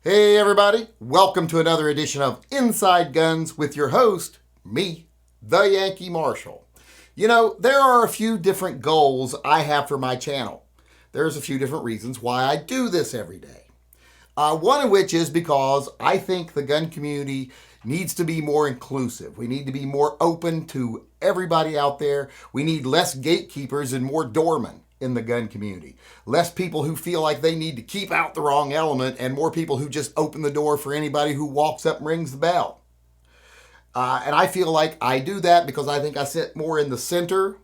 Hey everybody, welcome to another edition of Inside Guns with your host, me, the Yankee Marshal. You know, there are a few different goals I have for my channel. There's a few different reasons why I do this every day. One of which is because I think the gun community needs to be more inclusive. We need to be more open to everybody out there. We need less gatekeepers and more doormen in the gun community. Less people who feel like they need to keep out the wrong element and more people who just open the door for anybody who walks up and rings the bell. And I feel like I do that because I think I sit more in the center,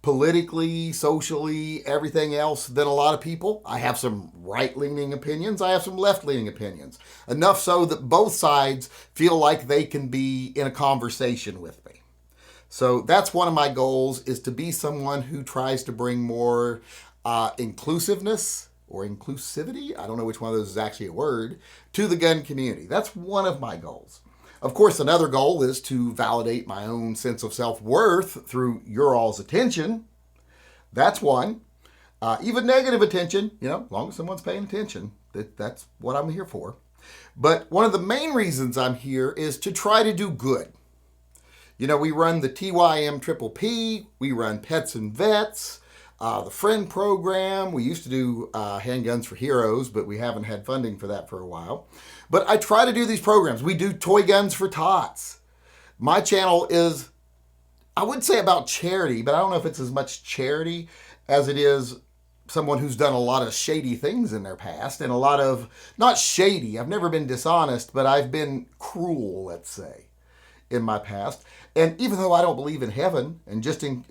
politically, socially, everything else than a lot of people. I have some right-leaning opinions. I have some left-leaning opinions. Enough so that both sides feel like they can be in a conversation with me. So that's one of my goals, is to be someone who tries to bring more inclusiveness or inclusivity, I don't know which one of those is actually a word, to the gun community. That's one of my goals. Of course, another goal is to validate my own sense of self-worth through your all's attention. That's one. Even negative attention, you know, as long as someone's paying attention, that's what I'm here for. But one of the main reasons I'm here is to try to do good. You know, we run the TYMPPP, we run Pets and Vets, the Friend Program. We used to do Handguns for Heroes, but we haven't had funding for that for a while. But I try to do these programs. We do Toy Guns for Tots. My channel is, I would say, about charity, but I don't know if it's as much charity as it is someone who's done a lot of shady things in their past, and a lot of, not shady, I've never been dishonest, but I've been cruel, let's say, in my past. And even though I don't believe in heaven, and just in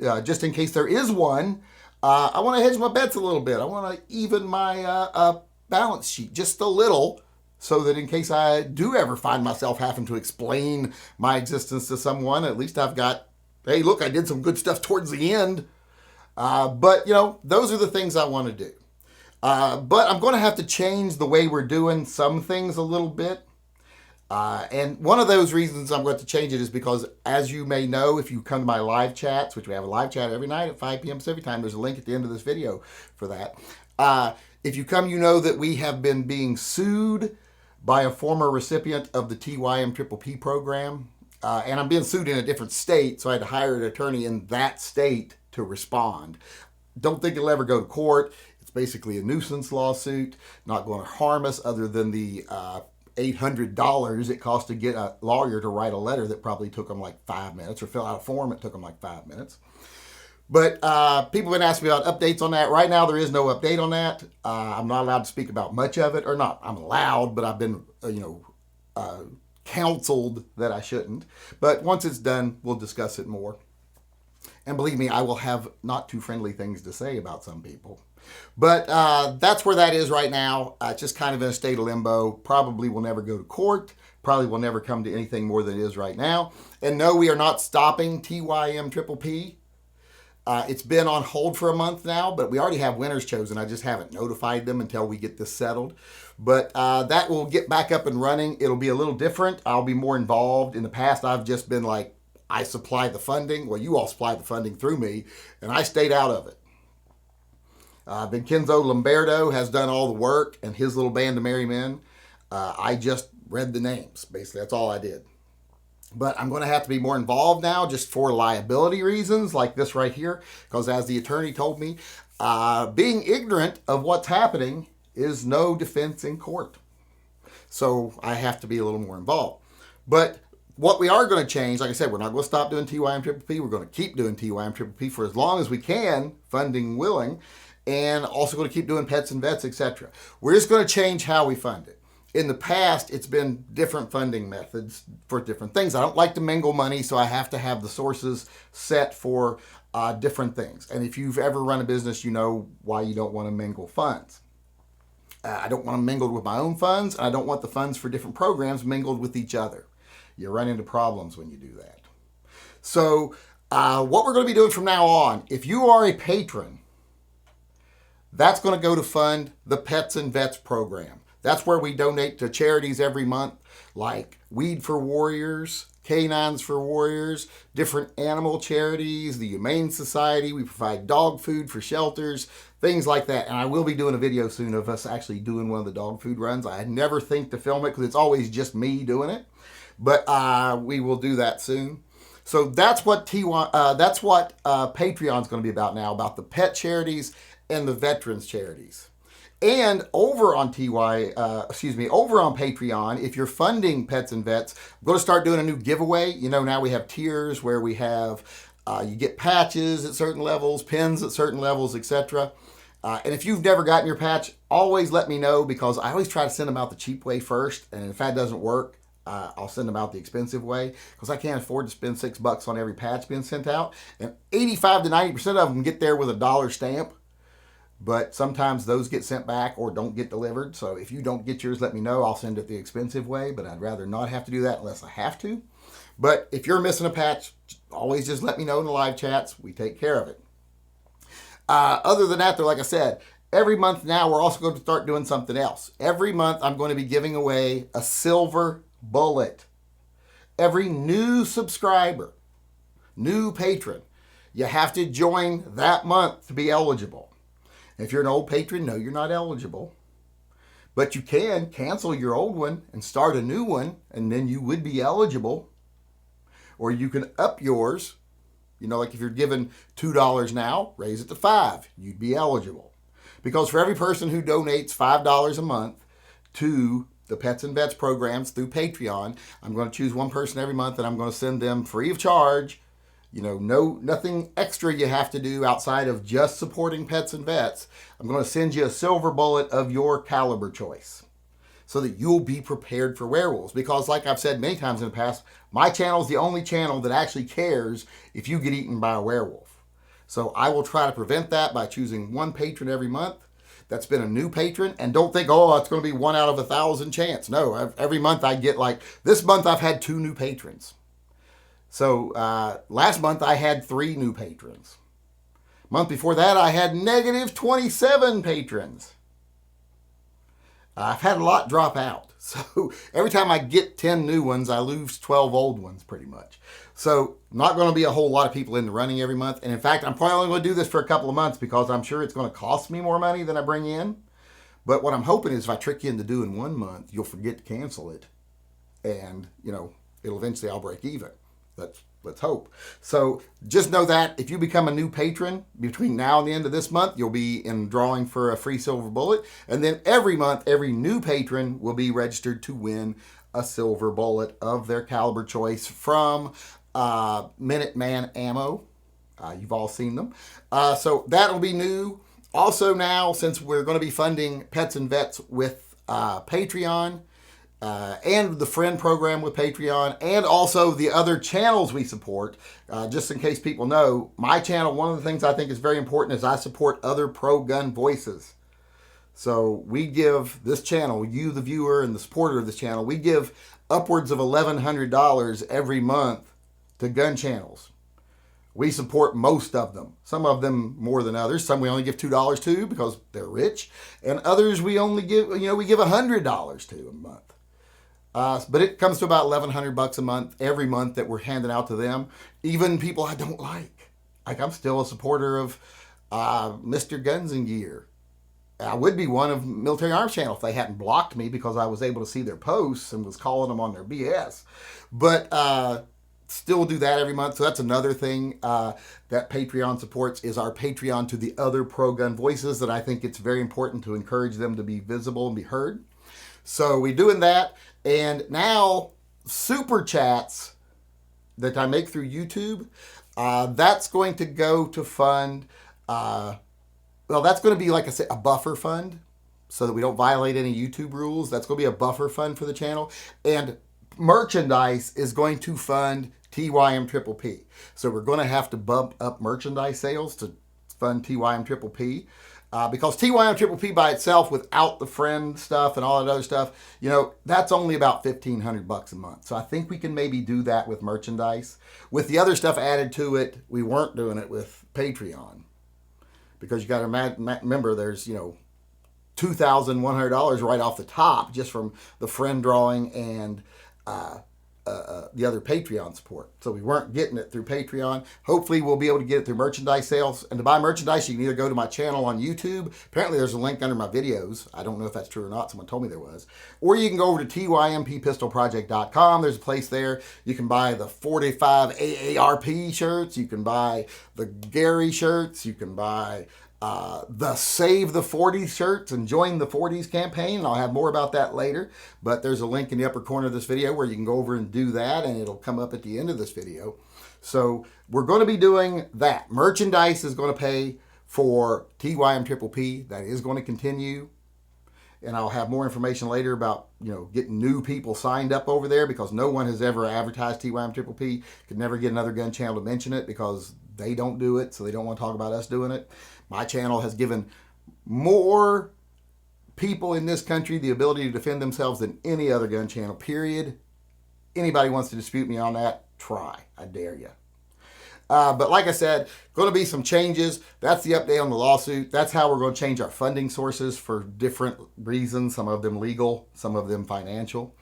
case there is one, I want to hedge my bets a little bit. I want to even my balance sheet just a little, so that in case I do ever find myself having to explain my existence to someone, at least I've got, hey, look, I did some good stuff towards the end. But, you know, those are the things I want to do. But I'm going to have to change the way we're doing some things a little bit. And one of those reasons I'm going to change it is because, as you may know, if you come to my live chats, which we have a live chat every night at 5 p.m. Pacific time, there's a link at the end of this video for that. If you come, you know that we have been being sued by a former recipient of the TYMPPP program. And I'm being sued in a different state, so I had to hire an attorney in that state to respond. Don't think it'll ever go to court. It's basically a nuisance lawsuit, not going to harm us other than the $800 it cost to get a lawyer to write a letter that probably took them like 5 minutes, or fill out a form that took them like 5 minutes. But people have been asking me about updates on that. Right now, there is no update on that. I'm not allowed to speak about much of it, or not. I'm allowed, but I've been, counseled that I shouldn't. But once it's done, we'll discuss it more. And believe me, I will have not too friendly things to say about some people. But that's where that is right now. Just kind of in a state of limbo. Probably will never go to court. Probably will never come to anything more than it is right now. And no, we are not stopping TYMPPP. It's been on hold for a month now, but we already have winners chosen. I just haven't notified them until we get this settled. But that will get back up and running. It'll be a little different. I'll be more involved. In the past, I've just been like, I supply the funding. Well, you all supply the funding through me, and I stayed out of it. Vincenzo Lombardo has done all the work, and his little band of merry men. I just read the names. Basically, that's all I did. But I'm going to have to be more involved now, just for liability reasons, like this right here. Because as the attorney told me, being ignorant of what's happening is no defense in court. So I have to be a little more involved. But what we are going to change, like I said, we're not going to stop doing TYMPPP. We're going to keep doing TYMPPP for as long as we can, funding willing. And also going to keep doing Pets and Vets, etc. We're just going to change how we fund it. In the past, it's been different funding methods for different things. I don't like to mingle money, so I have to have the sources set for different things. And if you've ever run a business, you know why you don't want to mingle funds. I don't want them mingled with my own funds, and I don't want the funds for different programs mingled with each other. You run into problems when you do that. So what we're going to be doing from now on, if you are a patron, that's going to go to fund the Pets and Vets program. That's where we donate to charities every month, like Weed for Warriors, Canines for Warriors, different animal charities, the Humane Society. We provide dog food for shelters, things like that. And I will be doing a video soon of us actually doing one of the dog food runs. I never think to film it because it's always just me doing it, but we will do that soon. So that's what Patreon's going to be about now, about the pet charities and the veterans charities. And over on over on Patreon, if you're funding Pets and Vets, I'm going to start doing a new giveaway. You know, now we have tiers where we have, you get patches at certain levels, pins at certain levels, etc. And if you've never gotten your patch, always let me know, because I always try to send them out the cheap way first. And if that doesn't work, I'll send them out the expensive way, because I can't afford to spend $6 on every patch being sent out. And 85 to 90% of them get there with a $1 stamp. But sometimes those get sent back or don't get delivered. So if you don't get yours, let me know. I'll send it the expensive way, but I'd rather not have to do that unless I have to. But if you're missing a patch, always just let me know in the live chats. We take care of it. Other than that, though, like I said, every month now we're also going to start doing something else. Every month I'm going to be giving away a silver bullet. Every new subscriber, new patron, you have to join that month to be eligible. If you're an old patron, no, you're not eligible. But you can cancel your old one and start a new one, and then you would be eligible. Or you can up yours. You know, like if you're given $2 now, raise it to $5. You'd be eligible. Because for every person who donates $5 a month to the Pets and Vets programs through Patreon, I'm going to choose one person every month, and I'm going to send them free of charge. You know, nothing extra you have to do outside of just supporting Pets and Vets. I'm going to send you a silver bullet of your caliber choice so that you'll be prepared for werewolves. Because like I've said many times in the past, my channel is the only channel that actually cares if you get eaten by a werewolf. So I will try to prevent that by choosing one patron every month that's been a new patron. And don't think, oh, it's going to be 1 out of 1,000 chance. No, every month I get, like this month I've had 2 new patrons. So last month I had 3 new patrons. Month before that I had negative 27 patrons. I've had a lot drop out. So every time I get 10 new ones, I lose 12 old ones pretty much. So not going to be a whole lot of people in the running every month. And in fact, I'm probably only going to do this for a couple of months because I'm sure it's going to cost me more money than I bring in. But what I'm hoping is if I trick you into doing 1 month, you'll forget to cancel it. And, you know, it'll eventually I'll break even. Let's hope. So just know that if you become a new patron between now and the end of this month, you'll be in drawing for a free silver bullet. And then every month, every new patron will be registered to win a silver bullet of their caliber choice from Minuteman Ammo. You've all seen them. So that'll be new. Also now, since we're going to be funding Pets and Vets with Patreon, and the friend program with Patreon, and also the other channels we support. Just in case people know, my channel, one of the things I think is very important is I support other pro-gun voices. So we give this channel, you the viewer and the supporter of this channel, we give upwards of $1,100 every month to gun channels. We support most of them. Some of them more than others. Some we only give $2 to because they're rich. And others we only give, we give $100 to a month. But it comes to about $1,100 a month every month that we're handing out to them. Even people I don't like. Like I'm still a supporter of Mr. Guns and Gear. I would be one of Military Arms Channel if they hadn't blocked me because I was able to see their posts and was calling them on their BS. But still do that every month. So that's another thing that Patreon supports is our Patreon to the other pro-gun voices that I think it's very important to encourage them to be visible and be heard. So we're doing that. And now super chats that I make through YouTube, that's going to go to fund, that's going to be, like I said, a buffer fund so that we don't violate any YouTube rules. That's going to be a buffer fund for the channel. And merchandise is going to fund TYMPPP. So we're going to have to bump up merchandise sales to fund TYMPPP. Because TYMPPP by itself, without the friend stuff and all that other stuff, that's only about $1,500 a month. So I think we can maybe do that with merchandise. With the other stuff added to it, we weren't doing it with Patreon. Because you got to remember there's, $2,100 right off the top just from the friend drawing and the other Patreon support. So we weren't getting it through Patreon. Hopefully we'll be able to get it through merchandise sales. And to buy merchandise, you can either go to my channel on YouTube. Apparently there's a link under my videos. I don't know if that's true or not. Someone told me there was. Or you can go over to TYMPPPLawsuit.com. There's a place there. You can buy the 45 AARP shirts. You can buy the Gary shirts. You can buy the Save the 40s shirts and join the 40s campaign. And I'll have more about that later, but there's a link in the upper corner of this video where you can go over and do that, and it'll come up at the end of this video. So we're going to be doing that. Merchandise is going to pay for TYMPPP. That is going to continue. And I'll have more information later about, getting new people signed up over there, because no one has ever advertised TYMPPP. Could never get another gun channel to mention it because they don't do it, so they don't want to talk about us doing it. My channel has given more people in this country the ability to defend themselves than any other gun channel, period. Anybody wants to dispute me on that, try. I dare you. But like I said, going to be some changes. That's the update on the lawsuit. That's how we're going to change our funding sources for different reasons, some of them legal, some of them financial.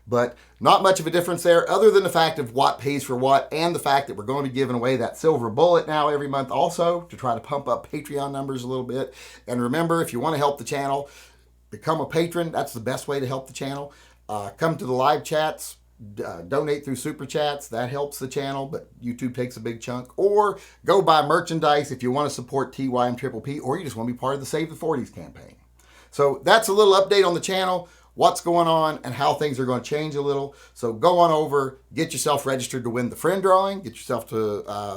But not much of a difference there, other than the fact of what pays for what, and the fact that we're going to be giving away that silver bullet now every month also, to try to pump up Patreon numbers a little bit. And remember, if you want to help the channel, become a patron. That's the best way to help the channel. Come to the live chats. Donate through super chats. That helps the channel, but YouTube takes a big chunk. Or go buy merchandise if you want to support TYMPPP, or you just want to be part of the Save the 40s campaign. So that's a little update on the channel, what's going on, and how things are going to change a little. So go on over, get yourself registered to win the friend drawing, get yourself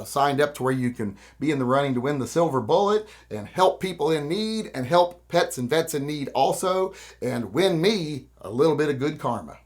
signed up to where you can be in the running to win the silver bullet, and help people in need, and help pets and vets in need also, and win me a little bit of good karma.